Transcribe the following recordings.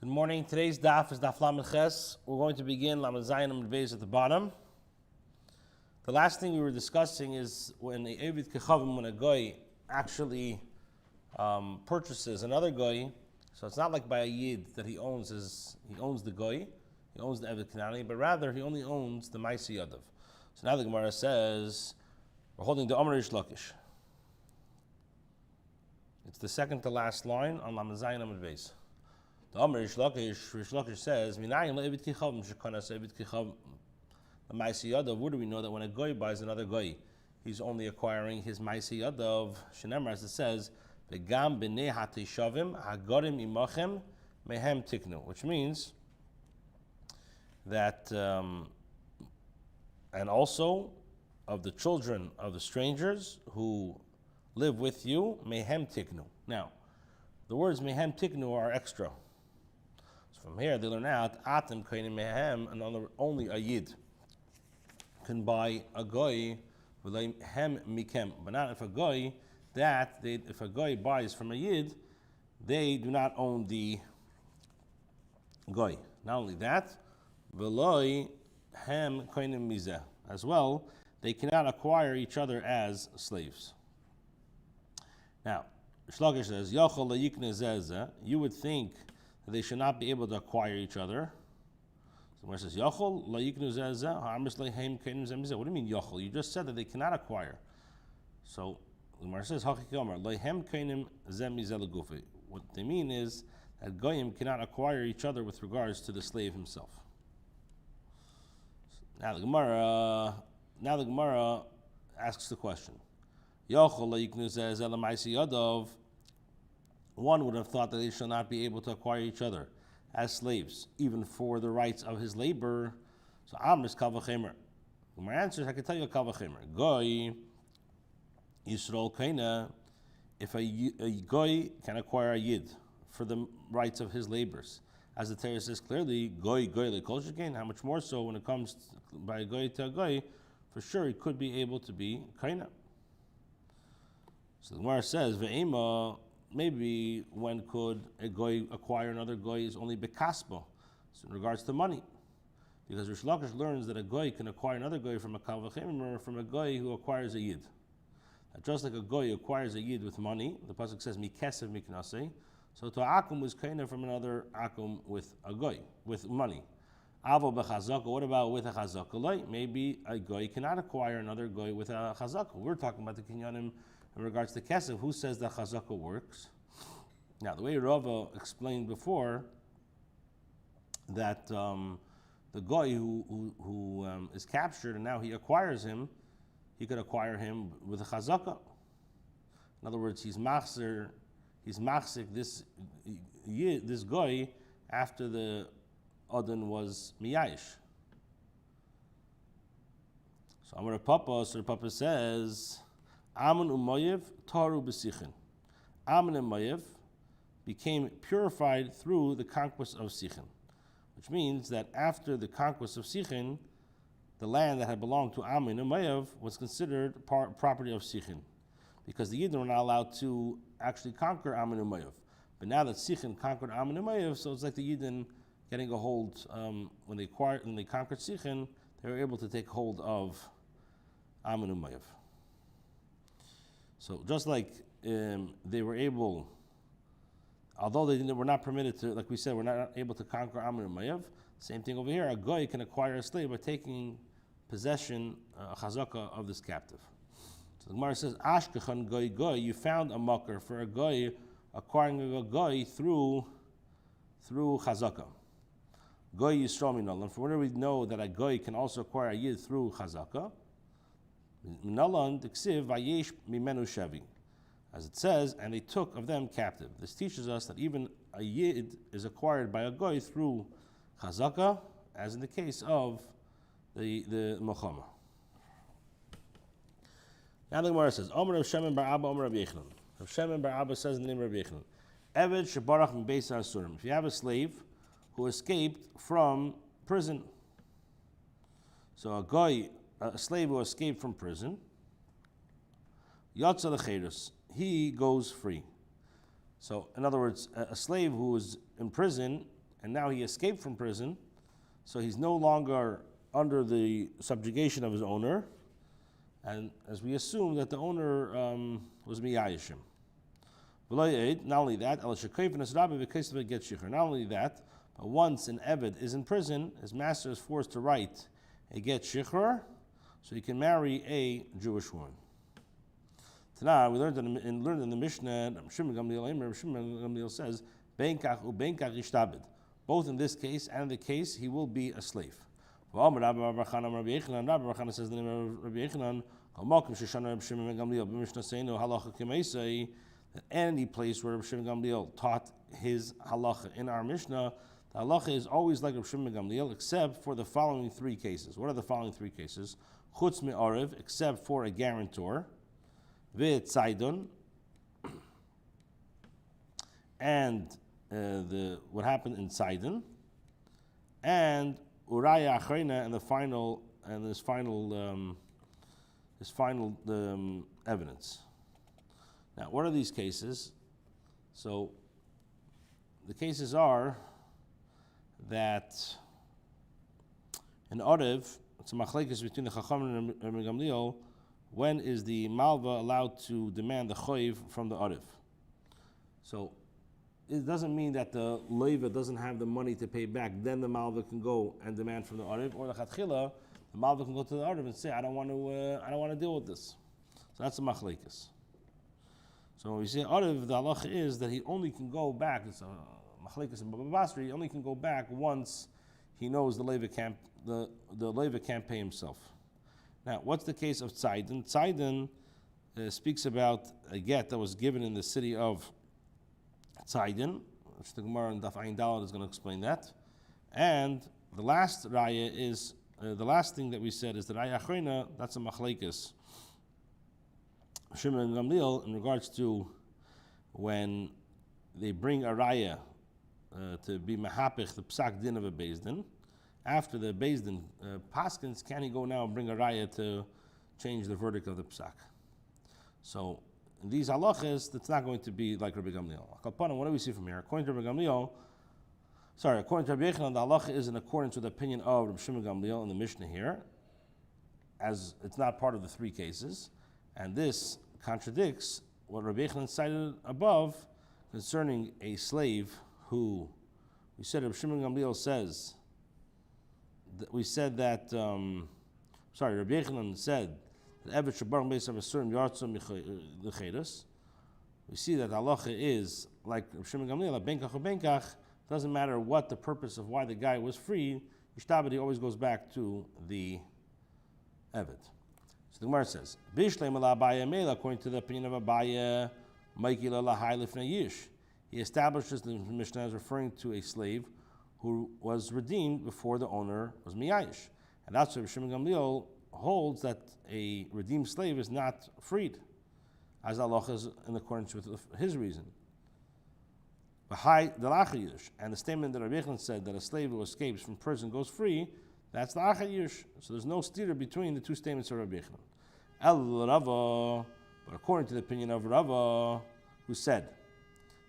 Good morning. Today's daf is daf Lamed Ches. We're going to begin Lamed Zayin Amud Beis at the bottom. The last thing we were discussing is when a Eved Kechavim, when a goy actually purchases another goy. So it's not like by a yid that he owns the goy, he owns the Eved Kanani, but rather he only owns the Maisi Yadav. So now the Gemara says we're holding the Omer Rish Lakish. It's the second to last line on Lamed Zayin Amud Beis. The Omer Rish Lakish says, "Minayim le'eved kichavim shekanas eved kichavim." The Maisi Yadav. Where do we know that when a goy buys another goy, he's only acquiring his Maisi Yadav? Shenemar, as it says, "V'gam b'nei hatishavim hagorim imachem mehem tiknu," which means that, and also of the children of the strangers who live with you, mehem tiknu. Now, the words mehem tiknu are extra. From here, they learn out atem kainim mehem, and only a yid can buy a goy hem mikem, but not if a goy if a goy buys from a yid, they do not own the goy. Not only that, veloy hem kainim mizeh, as well, they cannot acquire each other as slaves. Now, Shlagish says, Yochel la'yikne zeh, you would think that they should not be able to acquire each other. So when it says, Yochel la'yikne zeh, ha'amis le'hem kainim zeh mizeh. What do you mean, Yochel? You just said that they cannot acquire. So, the Gemara says, Hachik Omer, le'hem kainim zeh mizeh l'gufi. What they mean is that goyim cannot acquire each other with regards to the slave himself. Now the Gemara asks the question. One would have thought that they shall not be able to acquire each other as slaves, even for the rights of his labor. So Amris Kavachemer. My answer is, I can tell you a Kavachemer. Goy Yisrael Kaina, if a goy can acquire a yid for the rights of his labors, as the Torah says clearly, goy lekol shekain. How much more so when it comes by a goy to a goy? For sure, he could be able to be kaina. So the Gemara says, "Ve'ema." Maybe when could a goy acquire another goy is only bekaspa, so in regards to money, because Rish Lakish learns that a goy can acquire another goy from a kavachemer, from a goy who acquires a yid. Just like a goy acquires a yid with money, the pasuk says mikesev miknasei. So to akum was kaina from another akum with a goy with money. Avo bechazaka. What about with a chazaka? Maybe a goy cannot acquire another goy with a chazaka. We're talking about the kinyanim in regards to kesef. Who says that chazaka works? Now, the way Rava explained before, that the goy who is captured and now he acquires him, he could acquire him with a chazaka. In other words, he's machzik this goy after the Odin was miyayish. So Amar Papa, so Papa says, Amun umayev taru b'sichin. Amun and Mayev became purified through the conquest of Sichin, which means that after the conquest of Sichin, the land that had belonged to Amun and Mayev was considered property of Sichin, because the Yidden were not allowed to actually conquer Amun and Mayev. But now that Sichin conquered Amun and Mayev, so it's like the Yidden getting a hold, when they conquered Sichin, they were able to take hold of Amun and Mayev. So just like they were able, although they were not permitted to, like we said, we're not able to conquer Amun and Mayev, same thing over here, a goy can acquire a slave by taking possession, a chazaka of this captive. So the Gemara says, Ashkechan goy, you found a mucker for a goy acquiring a goy through chazaka. Goy Yisrael minol. And from where we know that a goy can also acquire a yid through chazaka, minalan diksiv vayesh mimenu shavi, as it says, and they took of them captive. This teaches us that even a yid is acquired by a goy through chazaka, as in the case of the Mochama. Now the Gemara says, Omer Rav Shemin bar Abba, Omer Rav Yechanan. Rav Shemin bar Abba says in the name of Rav Yechanan, Eved shebarach min beis ha'asurim. If you have a slave who escaped from prison, so a slave who escaped from prison, Yatza lecheirus, he goes free. So, in other words, a slave who is in prison and now he escaped from prison, so he's no longer under the subjugation of his owner, and as we assume that the owner was miyayishim. Not only that, not only that, but once an Eved is in prison, his master is forced to write a get shikhr, so he can marry a Jewish woman. Tana, we learned in the Mishnah, Shimon Gamliel says, Benkach ubenkach ishtabed. Both in this case and in the case, he will be a slave. Rabbi Yochanan says the name of Rabbi Yochanan, that any place where Rabbi Shimon Gamliel taught his halacha in our Mishnah, the halacha is always like Rabbi Shimon Gamliel, except for the following three cases. What are the following three cases? Chutz me'arev, except for a guarantor, ve'tzaydon, and what happened in Sidon, and uraya achrena, and this final evidence. Now, what are these cases? So, the cases are that in Orev, it's a machlekes between the Chacham and Rabbi Gamliel, when is the Malva allowed to demand the choiv from the Orev? So, it doesn't mean that the Leiva doesn't have the money to pay back, then the Malva can go and demand from the Orev, or the Chatchila, the Malva can go to the Orev and say, I don't want to deal with this. So that's a machlekes. So when we say Orev, the halacha is that he only can go back. It's a machlekes in Baba Basra. He only can go back once he knows the Leiva can't pay himself. Now, what's the case of Tzayden? Tzayden speaks about a get that was given in the city of Tzayden, which the Gemara in Daf Ayin Daled is going to explain that. And the last raya is the last thing that we said is the raya achrena. That's a machlekes Shimon and Gamliel in regards to when they bring a raya to be mahapich the psak din of a beis din. After the beis din paskins, can he go now and bring a raya to change the verdict of the psak? So in these halachas, that's not going to be like Rabbi Gamliel. What do we see from here? According to Rabbi Yochanan, the halacha is in accordance with the opinion of Rabbi Shimon Gamliel in the Mishnah here, as it's not part of the three cases, and this contradicts what Rabbi Yochanan cited above concerning a slave who, we said Rabbi Shimon Gamliel says, we said that, Rabbi Yochanan said that Eved Shabar based on a certain Yartzum L'Cheres. We see that halacha is like Rabbi Shimon Gamliel, Benkach or Benkach, doesn't matter what the purpose of why the guy was free, Ishtabadi always goes back to the Eved. So the Gemara says, Bishleim ala Abaya Mela, according to the opinion of Abaya, Maikil ala Hailifna Yish. He establishes the Mishnah as referring to a slave who was redeemed before the owner was miyayish. And that's why Shimon Gamliel holds that a redeemed slave is not freed, as Allah is in accordance with his reason. And the statement that Rabbi Yochanan said that a slave who escapes from prison goes free, that's the Achad Yush. So there's no steer between the two statements of Rabbi Yochanan. El Rava, but according to the opinion of Rava, who said,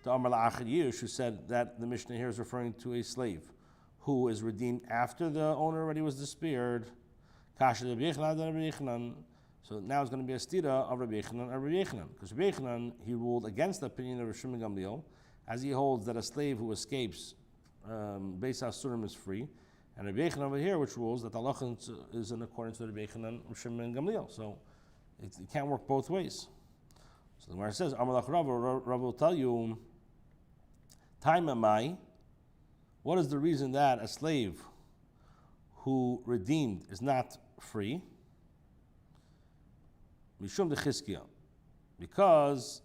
the Amar Achad Yush, who said that the Mishnah here is referring to a slave who is redeemed after the owner already was disappeared. Kasha Rabbi Yochanan. So now it's going to be a stira of Rabbi Yochanan and Rabbi Yochanan, because Rabbi Yochanan, he ruled against the opinion of Shimon Gamliel, as he holds that a slave who escapes Beis Hasurim is free, and Rabbi Yochanan over here, which rules that the halacha is in accordance with Rabbi Yochanan and Shimon Gamliel. So it can't work both ways. So the Gemara says, Amalach Rav will tell you, Time Amai, what is the reason that a slave who redeemed is not free? Mishum de Chizkiah, because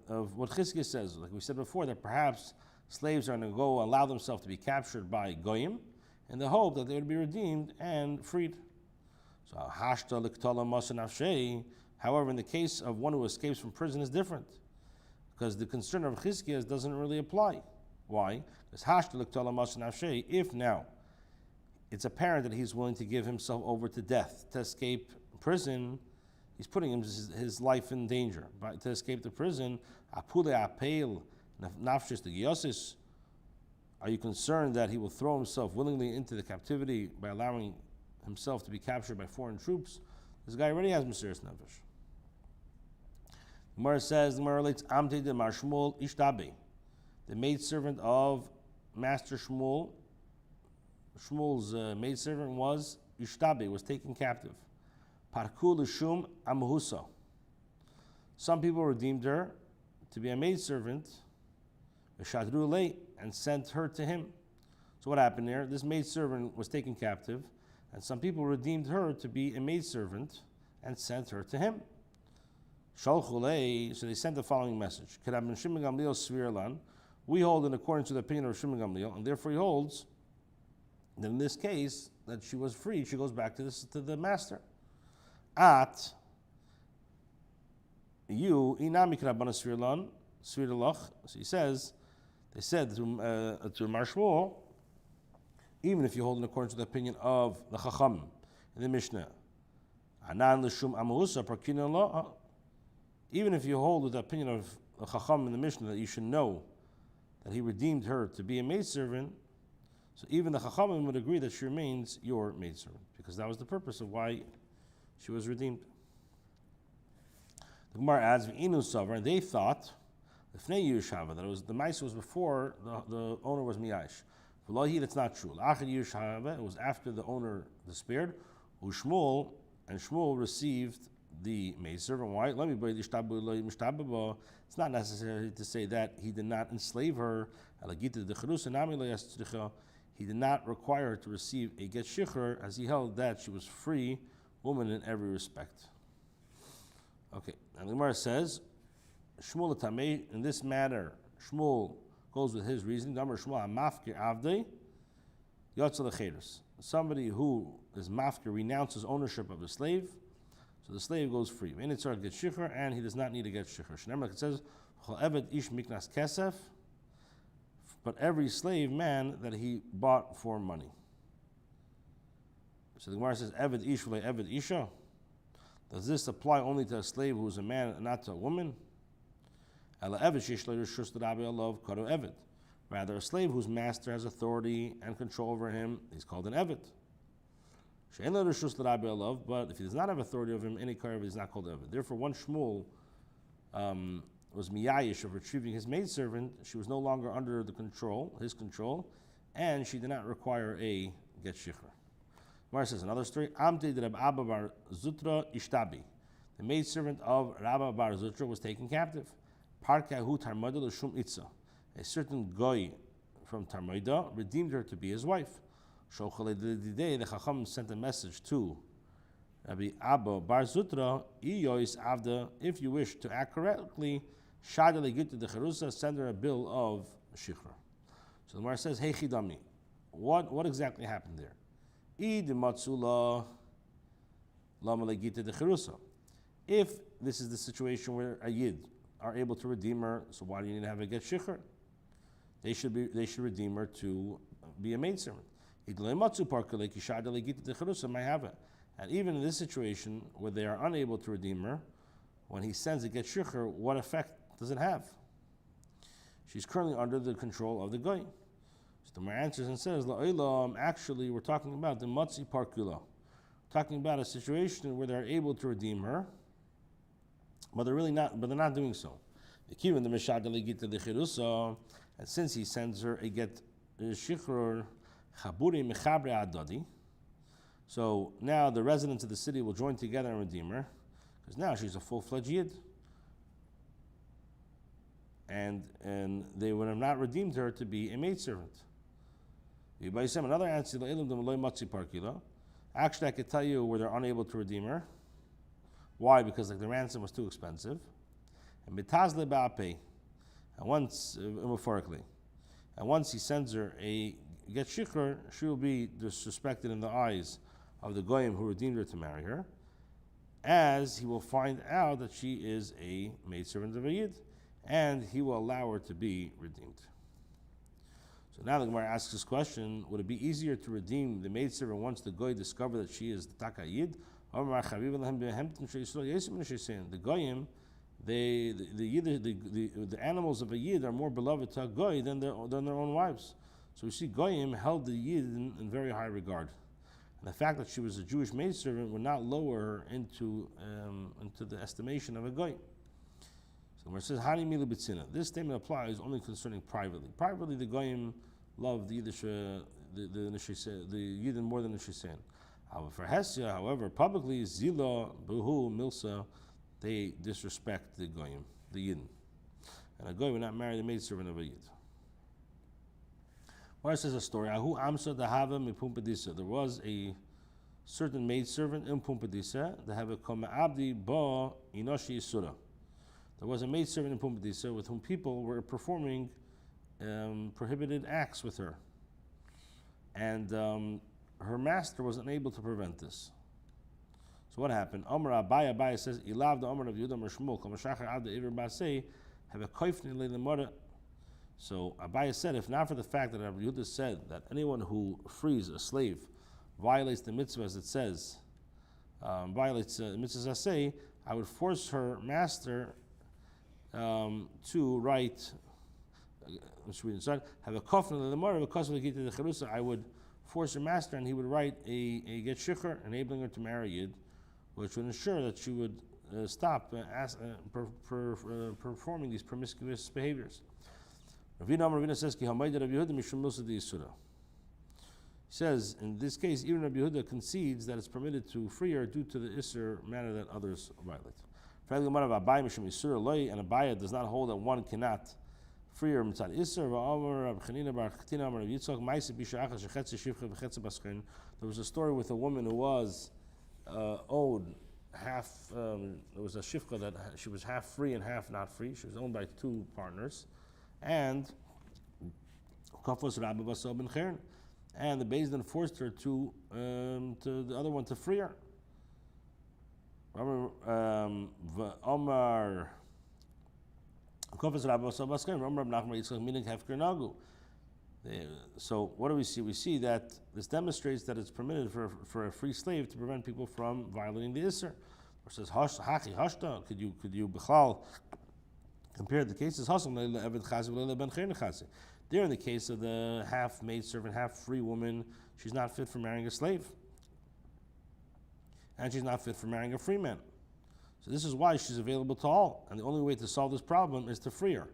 of what Chizkiah says, like we said before, that perhaps slaves are going to go allow themselves to be captured by Goyim in the hope that they would be redeemed and freed. So Hashta Liktala Masan Avshei, however, in the case of one who escapes from prison is different, because the concern of Chizkiah doesn't really apply. Why? Because Hashta Liktala Masan Avshei, if now it's apparent that he's willing to give himself over to death to escape prison, he's putting his life in danger. But to escape the prison, apule apel nafshis the giosis Are you concerned that he will throw himself willingly into the captivity by allowing himself to be captured by foreign troops? This guy already has Mesiras Nefesh. The Gemara relates, Amte de Mar Shmuel Ishtabe, the maidservant of Master Shmuel. Shmuel's maidservant was Ishtabe, was taken captive. Parku l'shum amuhusa. Some people redeemed her to be a maidservant, v'shadru lei, and sent her to him. So what happened there? This maidservant was taken captive, and some people redeemed her to be a maidservant and sent her to him. Shalchu lei, so they sent the following message: Kedab Shimon Gamliel Svirlan. We hold in accordance to the opinion of Shimon Gamliel, and therefore he holds that in this case that she was free. She goes back to the master. At you inami Kedab Svirlan Svirlach. So he says, they said to Mar Shmuel, even if you hold in accordance with the opinion of the Chacham in the Mishnah, Anan l'shum amuhusa parkina lo. Even if you hold with the opinion of the Chacham in the Mishnah that you should know that he redeemed her to be a maidservant, so even the Chachamim would agree that she remains your maidservant, because that was the purpose of why she was redeemed. The Gemara adds, V'inu savar, and they thought, that it was the Maisa was before the owner was miyash. V'lohi, that's not true. It was after the owner despaired. Ushmuel, and Shmuel received the maidservant. Why? It's not necessary to say that he did not enslave her. He did not require her to receive a get shikhr, as he held that she was free woman in every respect. Okay, and the Gemara says, Shmuel Tamei, in this matter, Shmuel goes with his reasoning. Somebody who is mafkir renounces ownership of the slave, so the slave goes free. And he does not need to get shikhr. It says, but every slave man that he bought for money. So the Gemara says, Eved ish v'le Eved isha. Does this apply only to a slave who is a man and not to a woman? Rather, a slave whose master has authority and control over him, he's called an Eved. But if he does not have authority over him, any karev is not called Eved. Therefore, once Shmuel was miyayish of retrieving his maidservant, she was no longer under his control, and she did not require a get shikhr. Gemara says another story. Amte de Rab Abba bar Zutra ishtabi. The maidservant of Rabba bar Zutra was taken captive. Parkahu Tarmoida l'shum itza. A certain goy from Tarmoida redeemed her to be his wife. Shochalei the Chacham sent a message to Rabbi Abba bar Zutra, Iyois Avda, if you wish to act correctly, Shadale Gittin Daf, send her a bill of shikhr. So the Gemara says, Hey Chidami, what exactly happened there? If this is the situation where a yid are able to redeem her, so why do you need to have a get shikhr? They should redeem her to be a maidservant. And even in this situation where they are unable to redeem her, when he sends a get shikhr, what effect does it have? She's currently under the control of the goy. So the Gemara answers and says, actually we're talking about the matzi parkula. Talking about a situation where they're able to redeem her, but they're not doing so. And since he sends her a get shikhr, so now the residents of the city will join together and redeem her, because now she's a full-fledged yid. And they would have not redeemed her to be a maidservant. Another answer, actually I could tell you where they're unable to redeem her. Why? Because the ransom was too expensive. And once, metaphorically, and once he sends her a get shikhr, she will be disrespected in the eyes of the goyim who redeemed her to marry her, as he will find out that she is a maidservant of a yid, and he will allow her to be redeemed. So now the Gemara asks this question: would it be easier to redeem the maidservant once the goy discovered that she is the taka yid? The goyim, the animals of a yid are more beloved to a goy than their own wives. So we see Goyim held the Yid in very high regard. And the fact that she was a Jewish maidservant would not lower her into the estimation of a Goy. So where it says, Hani Mila B'tzina, this statement applies only concerning privately. Privately, the Goyim loved the Yidden more than the Nishisan. However, for Hesya, however, publicly, Zila, Buhu, Milsa, they disrespect the Goyim, the Yidden. And a Goy would not marry the maidservant of a Yid. Where it says a story, Ahu Amsa Dahava Mipumpadisa. There was a certain maidservant in Pumpadisa, the have a Koma Abdi Ba Inoshi Isura. There was a maidservant in Pumpadisa with whom people were performing prohibited acts with her. And her master was unable to prevent this. So what happened? Omar Abaya says, Ilav the Omar of Yudam Rashmul, Kamashachar Abdi Iver Basei, have a koifni le'lemora. So Abaya said, if not for the fact that Rabbi Yehuda said that anyone who frees a slave violates the mitzvah, as it says, violates the mitzvah asay, I would force her master to write, have a kofna le'lemora, because of the Gittin Daf, I would force her master and he would write a get shikhr, enabling her to marry Yid, which would ensure that she would stop performing these promiscuous behaviors. Ravina says, he says, in this case, even Rabbi Yehuda concedes that it's permitted to free her due to the Isser matter that others violate. And Abaya does not hold that one cannot free her mitzad Isser. There was a story with a woman who was owed half, there was a shifcha that she was half free and half not free. She was owned by two partners. And the Beis Din forced her to the other one to free her. So what do we see? We see that this demonstrates that it's permitted for a free slave to prevent people from violating the Isser. It says, could you b'chlal compare the cases? There, in the case of the half maidservant, half free woman, she's not fit for marrying a slave. And she's not fit for marrying a free man. So this is why she's available to all. And the only way to solve this problem is to free her.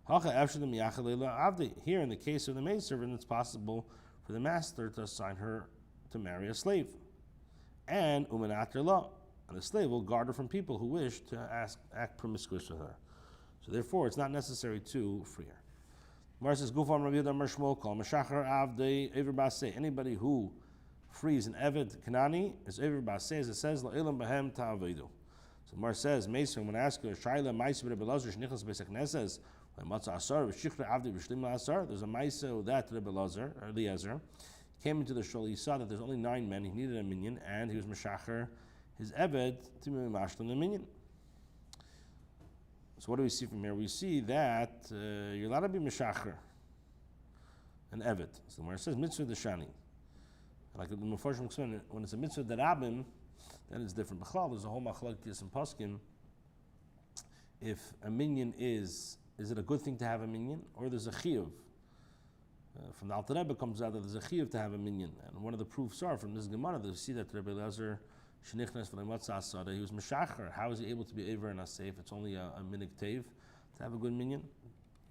Here, in the case of the maidservant, it's possible for the master to assign her to marry a slave. And the slave will guard her from people who wish to act promiscuous with her. So therefore, it's not necessary to free her. Mar says, anybody who frees an Eved Kanani is Eved Basei, as it says, La'ilam Bahem Ta'avidu. So Mar says, Mason, when I ask you, Shaila Maisa Rebbe Lazar, Shnichas Besek Nesses, there's a Maisa that Rebbe Lazar, or Eliezer, came into the shul. He saw that there's only 9 men. He needed a minion, and he was Meshacher, his Eved, to be Mashlan the minion. So what do we see from here? We see that you're allowed to be Meshacher, an Eved. So where it says Mitzvah Deshani, like the Mefarshim explain, when it's a Mitzvah Derabim, then it's different. B'chlal, there's a whole machlokes in Poskim. If a minion is it a good thing to have a minion, or there's a chiyuv? From the Alter Rebbe comes out that there's a chiyuv to have a minion, and one of the proofs are from this Gemara that we see that Rebbe Elazar shenichnas v'leimatza asada, he was meshacher. How is he able to be aver and asay if it's only a minig tev to have a good minion,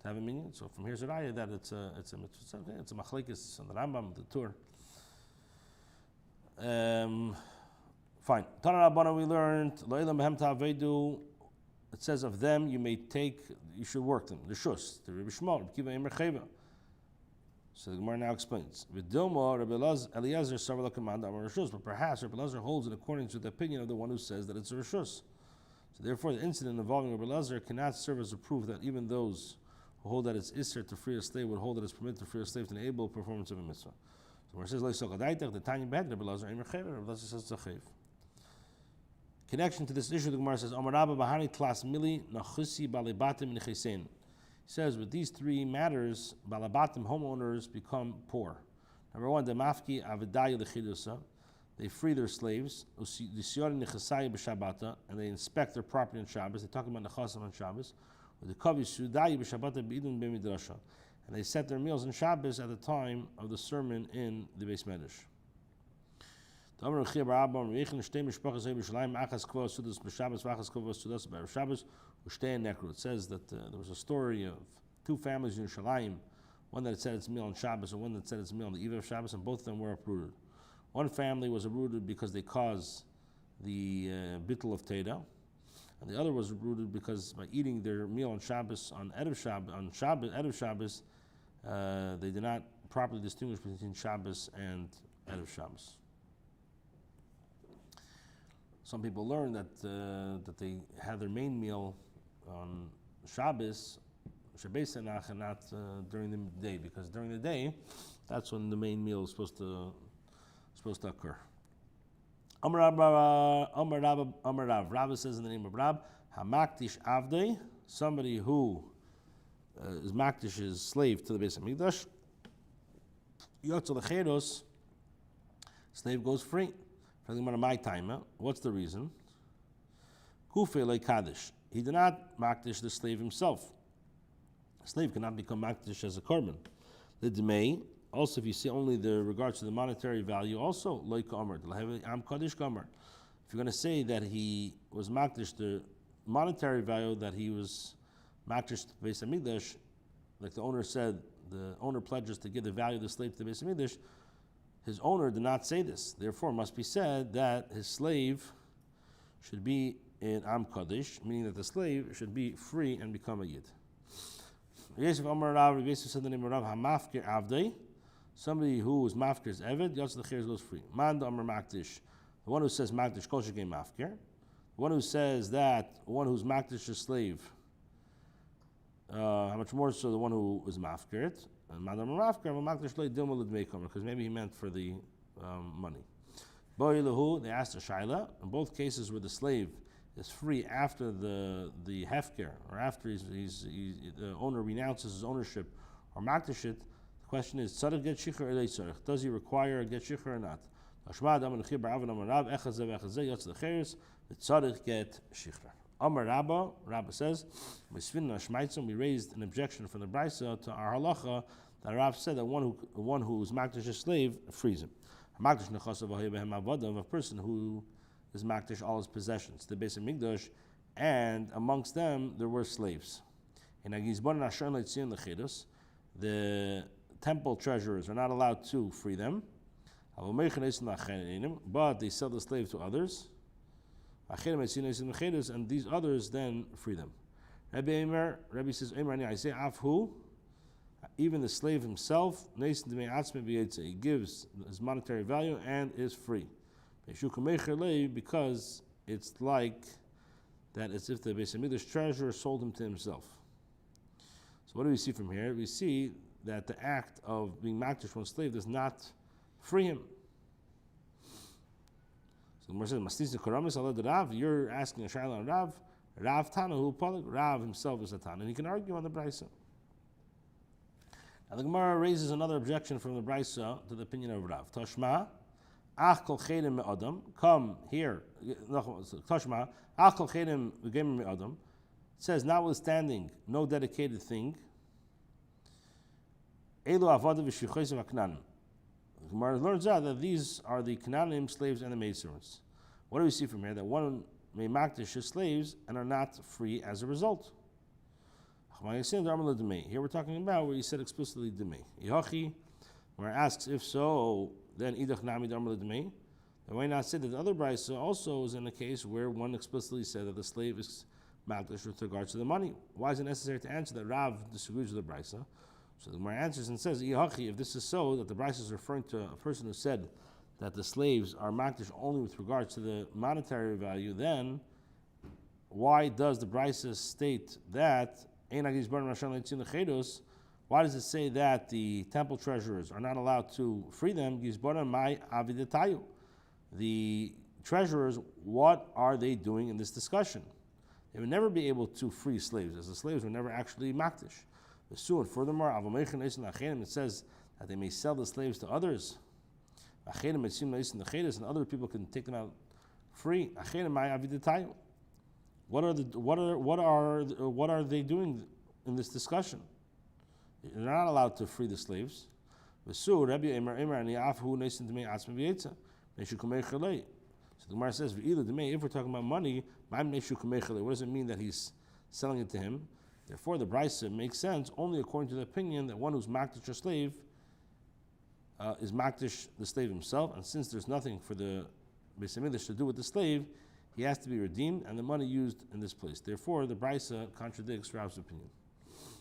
to have a minion? So from here's a raya that it's a mitzvah. It's a machlekes on the Rambam, the Tur. Fine. Tana Rabbana, we learned lo'ilam behem ta'avedu. It says of them you should work them. The shus, the Rebbe Shmuel, Rebbe Kiva Emer Cheva. So the Gemara now explains. V'dilma Rebbe Eliezer sarva l'kamanda amar reshus, but perhaps Rebbe Eliezer holds in accordance with the opinion of the one who says that it's a reshus. So therefore, the incident involving Rebbe Eliezer cannot serve as a proof that even those who hold that it's isser to free a slave would hold that it's permitted to free a slave to enable performance of a mitzvah. So where it says le'isok adaitach, the Tanya bad Rebbe Eliezer Emer Cheva, Rebbe Eliezer says it's a chev. Connection to this issue, the Gemara says, Amar Rabba Bahani Tlas Mili Nachusi Balibatim Nechesen. He says, with these 3 matters, Balabatim homeowners become poor. Number 1, the Mafki Avedaya Lechidusa. They free their slaves, and they inspect their property on Shabbos. They talk about Nechasim on Shabbos. And and they set their meals on Shabbos at the time of the sermon in the Beis Medrash. It says that there was a story of two families in Yerushalayim, one that said its meal on Shabbos and one that said its meal on the eve of Shabbos, and both of them were uprooted. One family was uprooted because they caused the bittul of Teda, and the other was uprooted because by eating their meal on Shabbos, on Erev Shabbos, they did not properly distinguish between Shabbos and Erev Shabbos. Some people learn that they had their main meal on Shabbos, Shabbos and not during the day, because during the day, that's when the main meal is supposed to occur. Amar Rav. Rav says in the name of Rab, Hamaktish Avdei, somebody who is Maktish, is slave to the Beis Hamikdash. Yotzel Lecheros, slave goes free. My time. What's the reason? Kufe le Kaddish. He did not Maktish the slave himself. A slave cannot become Maktish as a korban. The Dmei, also if you see only the regards to the monetary value, also like Amr, Am Kaddish Gomer. If you're going to say that he was Maktish the monetary value, that he was Maktish to Beis Hamikdash, like the owner said, the owner pledges to give the value of the slave to the Beis Hamikdash, his owner did not say this. Therefore, it must be said that his slave should be in Am Kaddish, meaning that the slave should be free and become a Yid. Yosef Amar Rav, Yosef said the name of Rav, Hamafkir Avdei, somebody who is Mafkir's Eved, Yotzel Lecheres goes free. Manda Amar Makdish, the one who says Makdish Kol Shekei Mafkir, the one who says that one who's Makdish's slave, how much more so the one who is Mafkir, because maybe he meant for the money. They asked a shaila. In both cases where the slave is free after the hefker, or after the owner renounces his ownership or makdish it, the question is, tzarich get shichur or tzarich? Does he require a get shichur or not? Tzarich get shichur. Amar Rabba says, we raised an objection from the Brisa to our halacha that Rav said that one who is makdish a slave frees him. A person who is makdish all his possessions, the Beis Hamikdash, and amongst them there were slaves. The temple treasurers are not allowed to free them, but they sell the slave to others. And these others then free them. Rabbi says, I say, even the slave himself, he gives his monetary value and is free. Because it's like that, as if the Beis Hamikdash treasurer sold him to himself. So what do we see from here? We see that the act of being makdish from a slave does not free him. The Gemara says, you're asking a shaila on Rav. Rav Tana, who Rav himself is a Tana, and he can argue on the Brisa. Now the Gemara raises another objection from the Brisa to the opinion of Rav. Tashma, ach kol chedim me'adam. Come here. Tashma, ach kol chedim me'adam. It says, notwithstanding no dedicated thing. Elu avada v'shichois v'aknan. The Gemara learns out that these are the Canaanim slaves and the maidservants. What do we see from here? That one may makdish his slaves and are not free as a result. Here we're talking about where he said explicitly Demei. Yehochi, where it asks if so, then idach nami d'amar l'demei. Then why not say that the other brisa also is in a case where one explicitly said that the slave is makdish with regards to the money? Why is it necessary to answer that Rav disagrees with the brisa? So the Gemara answers and says, Yehochi, if this is so, that the brisa is referring to a person who said that the slaves are makdish only with regards to the monetary value, then why does the brisa state that? Why does it say that the temple treasurers are not allowed to free them? The treasurers, what are they doing in this discussion? They would never be able to free slaves, as the slaves were never actually makdish. Furthermore, it says that they may sell the slaves to others, and other people can take them out free. What are they doing in this discussion? You're not allowed to free the slaves. So the Gemara says, if we're talking about money, what does it mean that he's selling it to him? Therefore, the Brisa makes sense only according to the opinion that one who's makdish a slave is makdish the slave himself, and since there's nothing for the Beis Hamikdash to do with the slave, he has to be redeemed and the money used in this place. Therefore, the Brisa contradicts Rav's opinion.